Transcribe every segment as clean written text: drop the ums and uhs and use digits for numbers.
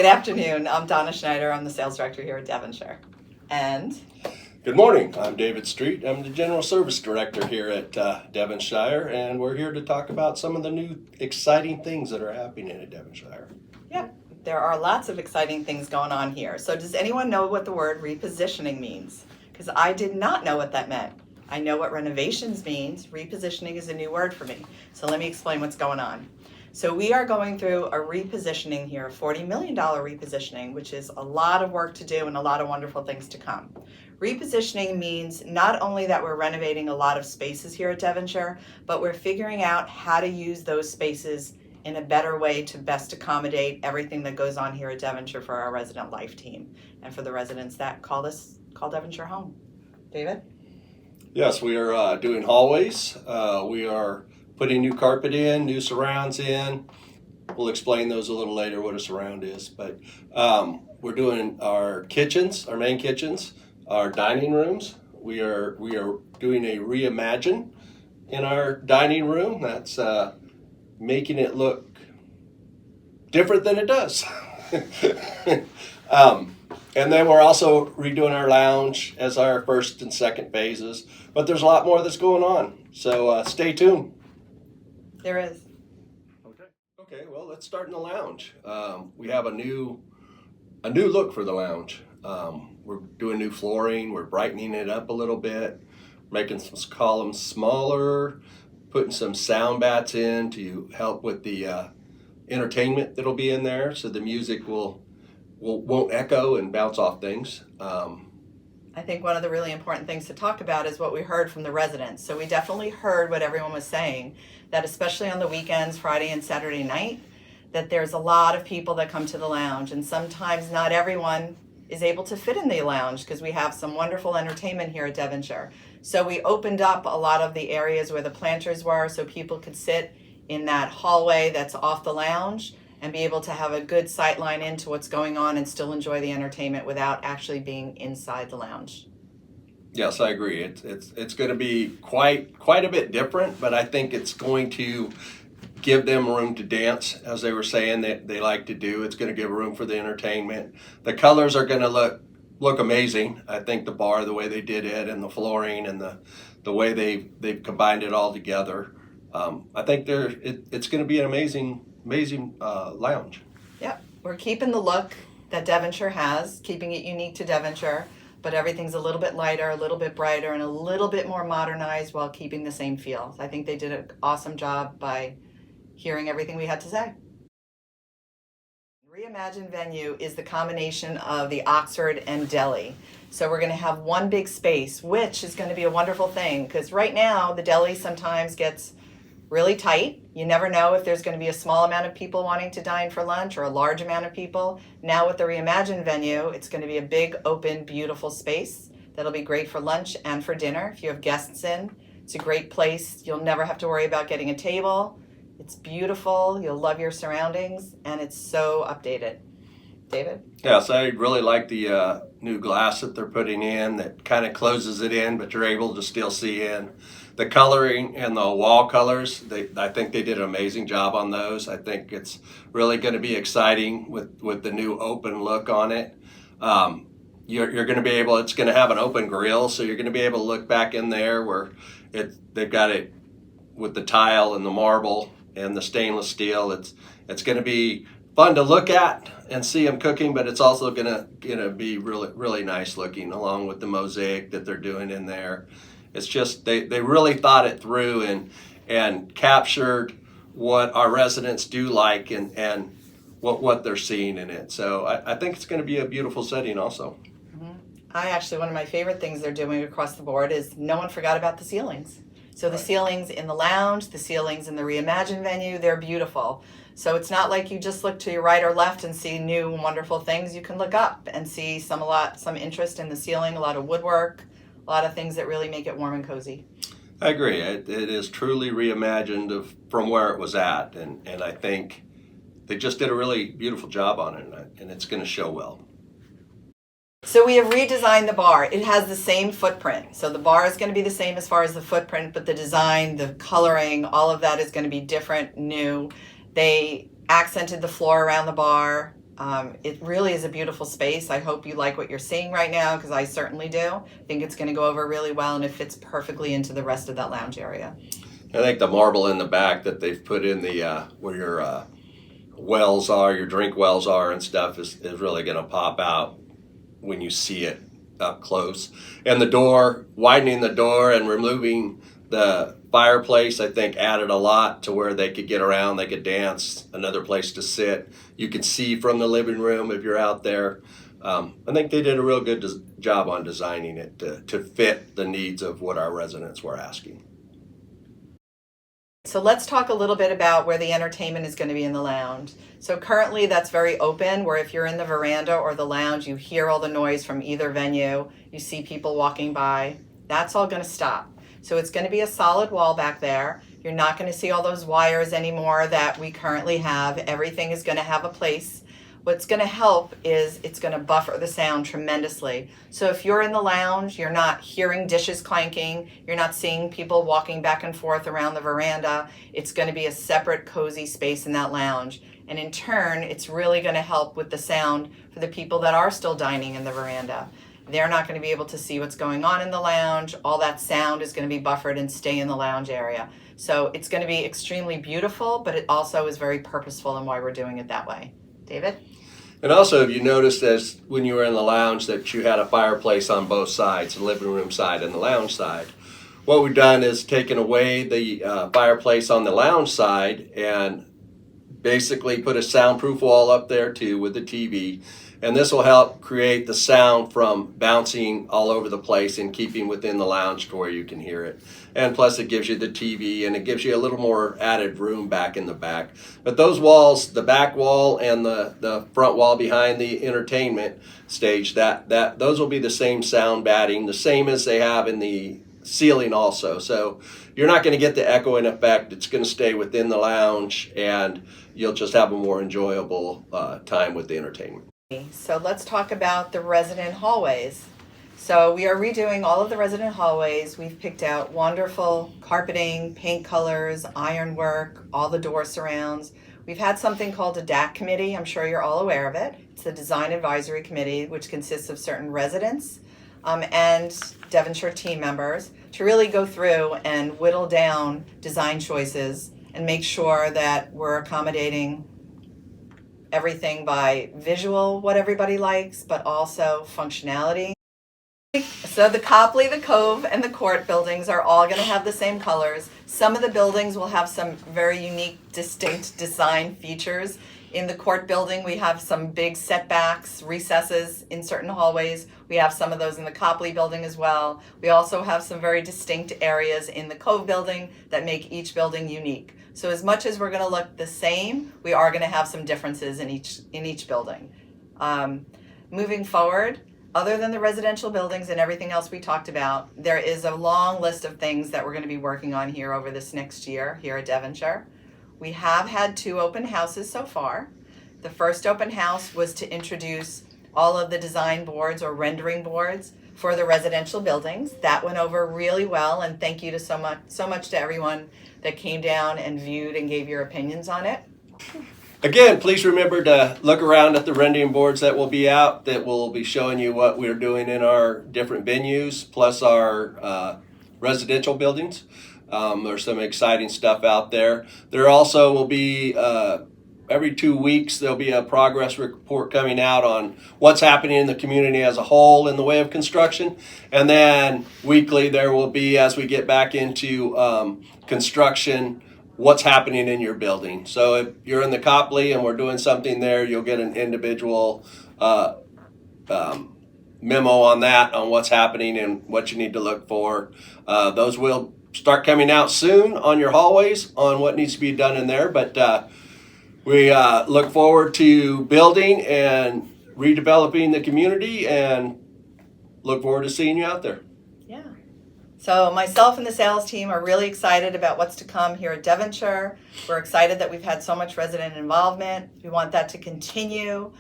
Good afternoon. I'm Donna Schneider. I'm the sales director here at Devonshire. And good morning. I'm David Street. I'm the General Service Director here at Devonshire, and we're here to talk about some of the new exciting things that are happening at Devonshire. yep, there are lots of exciting things going on here. So does anyone know what the word repositioning means? Because I did not know what that meant. I know what renovations means. Repositioning is a new word for me. So let me explain what's going on. So we are going through a repositioning here, a $40 million repositioning, which is a lot of work to do and a lot of wonderful things to come. Repositioning means not only that we're renovating a lot of spaces here at Devonshire, but we're figuring out how to use those spaces in a better way to best accommodate everything that goes on here at Devonshire for our resident life team and for the residents that call Devonshire home. David? Yes, we are doing hallways. We are putting new carpet in, new surrounds in. We'll explain those a little later, what a surround is. But we're doing our kitchens, our main kitchens, our dining rooms. We are doing a reimagine in our dining room. That's making it look different than it does. And then we're also redoing our lounge as our first and second phases. But there's a lot more that's going on. So stay tuned. There is. Okay. Well, let's start in the lounge. We have a new look for the lounge. We're doing new flooring. We're brightening it up a little bit, making some columns smaller, putting some sound bats in to help with the entertainment that'll be in there, so the music won't echo and bounce off things. I think one of the really important things to talk about is what we heard from the residents. So we definitely heard what everyone was saying, that especially on the weekends, Friday and Saturday night, that there's a lot of people that come to the lounge, and sometimes not everyone is able to fit in the lounge because we have some wonderful entertainment here at Devonshire. So we opened up a lot of the areas where the planters were so people could sit in that hallway that's off the lounge and be able to have a good sight line into what's going on and still enjoy the entertainment without actually being inside the lounge. Yes, I agree. It's going to be quite a bit different, but I think it's going to give them room to dance, as they were saying that they like to do. It's going to give room for the entertainment. The colors are going to look amazing. I think the bar, the way they did it, and the flooring, and the way they've combined it all together. I think it's going to be an amazing lounge. Yep, we're keeping the look that Devonshire has, keeping it unique to Devonshire, but everything's a little bit lighter, a little bit brighter, and a little bit more modernized while keeping the same feel. I think they did an awesome job by hearing everything we had to say. Reimagined venue is the combination of the Oxford and deli. So we're going to have one big space, which is going to be a wonderful thing, because right now the deli sometimes gets really tight. You never know if there's going to be a small amount of people wanting to dine for lunch or a large amount of people. Now with the reimagined venue, it's going to be a big, open, beautiful space that'll be great for lunch and for dinner. If you have guests in, it's a great place. You'll never have to worry about getting a table. It's beautiful. You'll love your surroundings, and it's so updated. David? Yes, I really like the new glass that they're putting in that kind of closes it in, but you're able to still see in. The coloring and the wall colors, I think they did an amazing job on those. I think it's really going to be exciting with the new open look on it. You're going to be able, it's going to have an open grill, so you're going to be able to look back in there where they've got it with the tile and the marble and the stainless steel. It's going to be fun to look at and see them cooking, but it's also going to be really nice looking, along with the mosaic that they're doing in there. It's just they really thought it through and captured what our residents do like and what they're seeing in it. So I think it's going to be a beautiful setting also. Mm-hmm. One of my favorite things they're doing across the board is no one forgot about the ceilings. So the ceilings in the lounge, the ceilings in the reimagined venue, they're beautiful. So it's not like you just look to your right or left and see new and wonderful things. You can look up and see some interest in the ceiling, a lot of woodwork, a lot of things that really make it warm and cozy. I agree. It is truly reimagined from where it was at, and I think they just did a really beautiful job on it, and it's going to show well. So we have redesigned the bar. It has the same footprint. So the bar is going to be the same as far as the footprint, but the design, the coloring, all of that is going to be different, new. They accented the floor around the bar. It really is a beautiful space. I hope you like what you're seeing right now, because I certainly do. I think it's going to go over really well, and it fits perfectly into the rest of that lounge area. I think the marble in the back that they've put in the where your wells are, your drink wells are and stuff is really going to pop out when you see it up close. And the door, widening the door and removing the fireplace, I think added a lot to where they could get around, they could dance, another place to sit. You can see from the living room if you're out there. I think they did a real good job on designing it to fit the needs of what our residents were asking. So let's talk a little bit about where the entertainment is going to be in the lounge. So currently that's very open, where if you're in the veranda or the lounge, you hear all the noise from either venue, you see people walking by. That's all going to stop. So it's going to be a solid wall back there. You're not going to see all those wires anymore that we currently have. Everything is going to have a place. What's going to help is it's going to buffer the sound tremendously. So if you're in the lounge, you're not hearing dishes clanking, you're not seeing people walking back and forth around the veranda. It's going to be a separate, cozy space in that lounge. And in turn, it's really going to help with the sound for the people that are still dining in the veranda. They're not going to be able to see what's going on in the lounge. All that sound is going to be buffered and stay in the lounge area. So it's going to be extremely beautiful, but it also is very purposeful in why we're doing it that way. David? And also, if you noticed as when you were in the lounge that you had a fireplace on both sides, the living room side and the lounge side. What we've done is taken away the fireplace on the lounge side and basically put a soundproof wall up there too with the TV. And this will help create the sound from bouncing all over the place and keeping within the lounge to where you can hear it. And plus it gives you the TV and it gives you a little more added room back in the back. But those walls, the back wall and the front wall behind the entertainment stage, those will be the same sound batting, the same as they have in the ceiling also. So you're not going to get the echoing effect. It's going to stay within the lounge and you'll just have a more enjoyable time with the entertainment. So let's talk about the resident hallways. So we are redoing all of the resident hallways. We've picked out wonderful carpeting, paint colors, ironwork, all the door surrounds. We've had something called a DAC committee. I'm sure you're all aware of it. It's the Design Advisory Committee, which consists of certain residents and Devonshire team members to really go through and whittle down design choices and make sure that we're accommodating everything by visual, what everybody likes, but also functionality. So the Copley, the Cove, and the Court buildings are all going to have the same colors. Some of the buildings will have some very unique, distinct design features. In the Court building, we have some big setbacks, recesses in certain hallways. We have some of those in the Copley building as well. We also have some very distinct areas in the Cove building that make each building unique. So as much as we're going to look the same, we are going to have some differences in each building. Moving forward, other than the residential buildings and everything else we talked about, there is a long list of things that we're going to be working on here over this next year here at Devonshire. We have had 2 open houses so far. The first open house was to introduce all of the design boards or rendering boards for the residential buildings. That went over really well, and thank you to so much to everyone that came down and viewed and gave your opinions on it. Again, please remember to look around at the rendering boards that will be out, that will be showing you what we're doing in our different venues, plus our residential buildings. There's some exciting stuff out there. There also will be, every 2 weeks, there'll be a progress report coming out on what's happening in the community as a whole in the way of construction. And then weekly, there will be, as we get back into construction, what's happening in your building. So if you're in the Copley and we're doing something there, you'll get an individual memo on that, on what's happening and what you need to look for. Those will start coming out soon on your hallways on what needs to be done in there. But we look forward to building and redeveloping the community and look forward to seeing you out there. Yeah. So myself and the sales team are really excited about what's to come here at Devonshire. We're excited that we've had so much resident involvement. We want that to continue.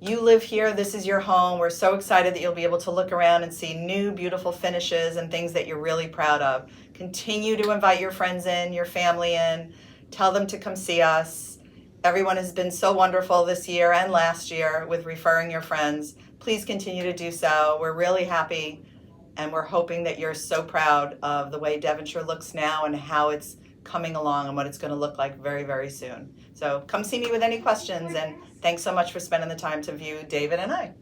You live here, this is your home. We're so excited that you'll be able to look around and see new, beautiful finishes and things that you're really proud of. Continue to invite your friends in, your family in, tell them to come see us. Everyone has been so wonderful this year and last year with referring your friends. Please continue to do so. We're really happy, and we're hoping that you're so proud of the way Devonshire looks now and how it's coming along and what it's going to look like very, very soon. So come see me with any questions, and thanks so much for spending the time to view David and I.